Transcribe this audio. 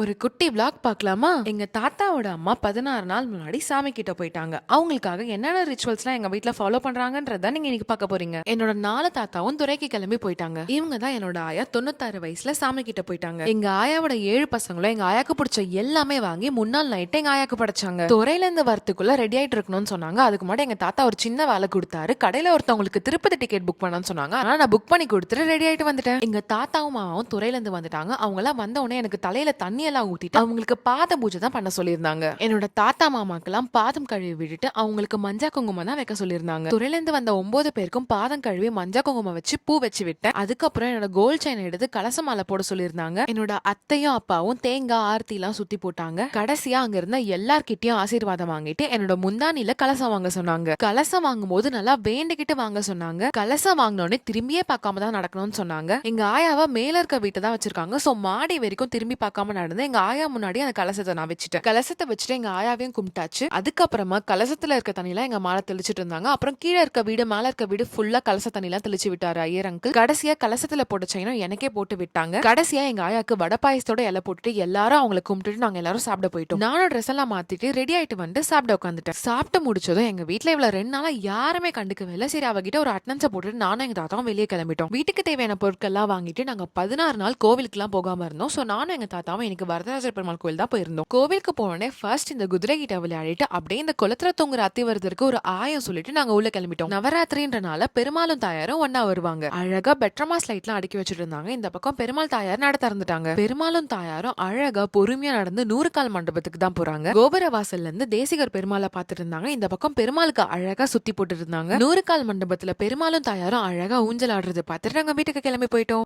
ஒரு குட்டி vlog பார்க்கலாமா? எங்க தாத்தாவோட அம்மா 16 நாள் முன்னாடி சாமி கிட்ட போயிட்டாங்க. அவங்களுக்காக என்னென்ன ரிச்சுவல்ஸ்லாம் எங்க வீட்ல ஃபாலோ பண்றாங்கன்றத நீங்க இன்னைக்கு பார்க்க போறீங்க. என்னோட 4 தாத்தாவும் துறைக்கு கிளம்பி போயிட்டாங்க. இவங்க தான் என்னோட ஆயா 96 வயசுல சாமி கிட்ட போயிட்டாங்க. எங்க ஆயாவோட 7 பசங்களும் எங்க ஆயாக்கு பிடிச்ச எல்லாமே வாங்கி முன்னாள் நைட்டு எங்க ஆயாக்கு படைச்சாங்க. துறையில இருந்து வரத்துக்குள்ள ரெடி ஆயிட்டு இருக்கணும்னு சொன்னாங்க. அதுக்கு முன்னாடி எங்க தாத்தா ஒரு சின்ன வேலை கொடுத்தாரு. கடையில ஒருத்தவங்களுக்கு திருப்பதி டிக்கெட் புக் பண்ணணும்னு சொன்னாங்க. ஆனா நான் புக் பண்ணி கொடுத்துட்டு ரெடி ஆயிட்டு வந்துட்டேன். எங்க தாத்தாவும் மாமாவும் துறையில இருந்து வந்துட்டாங்க. அவங்க எல்லாம் வந்த உடனே எனக்கு தலையில தண்ணி எல்லாம் ஊத்திட்டு அவங்களுக்கு பாத பூஜை தான் பண்ண சொல்லியிருந்தாங்க. என்னோட தாத்தா மாமாக்கெல்லாம் பாதம் கழுவி விட்டுட்டு அவங்களுக்கு மஞ்சா குங்குமம் தான் வைக்க சொல்லியிருந்தாங்க. துறையில இருந்து வந்த 9 பேருக்கும் பாதம் கழுவி மஞ்சா குங்குமம் வச்சு பூ வச்சு விட்டேன். அதுக்கப்புறம் என்னோட கோல்ட் செயின் எடுத்து கலச மாலை போட சொல்லியிருந்தாங்க. என்னோட அத்தையும் அப்பாவும் தேங்காய் ஆர்த்தி எல்லாம் சுத்தி போட்டாங்க. கடைசியா அங்க இருந்த எல்லார்கிட்டயும் ஆசீர்வாதம் வாங்கிட்டு என்னோட முந்தானில கலசம் வாங்க சொன்னாங்க. கலசம் வாங்கும் போது நல்லா வேண்டிக்கிட்டு வாங்க சொன்னாங்க. கலசம் வாங்கினோடனே திரும்பியே பார்க்காம தான் நடக்கணும்னு சொன்னாங்க. எங்க ஆயாவா மேல இருக்க வீட்டை தான் வச்சிருக்காங்க. சோ மாடி வரைக்கும் திரும்பி பார்க்காம நடந்து எங்க ஆயா முன்னாடி அந்த கலசத்தை நான் வச்சுட்டேன். கலசத்தை வச்சுட்டு எங்க ஆயாவையும் கும்பிட்டாச்சு. அதுக்கப்புறமா கலசத்துல இருக்க தண்ணிலாம் எங்க மேல தெளிச்சிட்டு இருந்தாங்க. அப்புறம் கீழே இருக்க வீடு மேல இருக்க வீடு ஃபுல்லா கலச தண்ணிலாம் தெளிச்சு விட்டாரு ஐயர் அங்கிள். கடைசியா கலசத்துல போட்ட செயினும் எனக்கே போட்டு விட்டாங்க. கடைசியா எங்க ஆயாக்கு வடை பாயசத்தோட இலை போட்டுட்டு எல்லாரும் அவங்களை கும்பிட்டுட்டு நாங்க எல்லாரும் சாப்பிட போயிட்டோம். நானும் ட்ரெஸ் எல்லாம் மாத்திட்டு ரெடி ஆயிட்டு வந்து சாப்பிட உட்காந்துட்டேன். சாப்பிட்டு முடிச்சதும் எங்க வீட்டுல இவ்வளவு 2 நாளா யாருமே கண்டுக்கவே இல்லை. சரி அவகிட்ட ஒரு அட்டனன்ஸை போட்டுட்டு நானும் எங்க தாத்தாவும் வெளியே கிளம்பிட்டோம். வீட்டுக்கு தேவையான பொருட்கள் எல்லாம் வாங்கிட்டு நாங்க 16 நாள் கோவிலுக்கு எல்லாம் போகாம இருந்தோம். சோ நானும் எங்க தாத்தாவும் எனக்கு வரதராஜர் பெருமாள் கோவில் தான் போயிருந்தோம். கோவிலுக்கு போனோடனே ஃபர்ஸ்ட் இந்த குதிரை கிட்ட விளையாடிட்டு அப்படியே இந்த குளத்துல தூங்குற அத்திவரதற்கு ஒரு ஆயம் சொல்லிட்டு நாங்க உள்ள கிளம்பிட்டோம். நவராத்திரின்றனால பெருமாளும் தாயாரும் ஒன்னா வருவாங்க. அழகா பெட்ரமாஸ் லைட்லாம் அடுக்கி வச்சுட்டு இருந்தாங்க. இந்த பக்கம் பெருமாள் தாயார் நட திறந்துட்டாங்க. பெருமாளும் தாயாரும் அழகா பொறுமையா நடந்து 100 கால் மண்டபத்துக்கு தான் போறாங்க. கோபுர வாசல்ல இருந்து தேசிகர் பெருமாளை பார்த்துட்டு இருந்தாங்க. இந்த பக்கம் பெருமாளுக்கு அழகா சுத்தி போட்டு இருந்தாங்க. 100 கால் மண்டபத்துல பெருமாளும் தாயாரும் அழகா ஊஞ்சல் ஆடுறது பார்த்துட்டு நாங்க வீட்டுக்கு கிளம்பி போயிட்டோம்.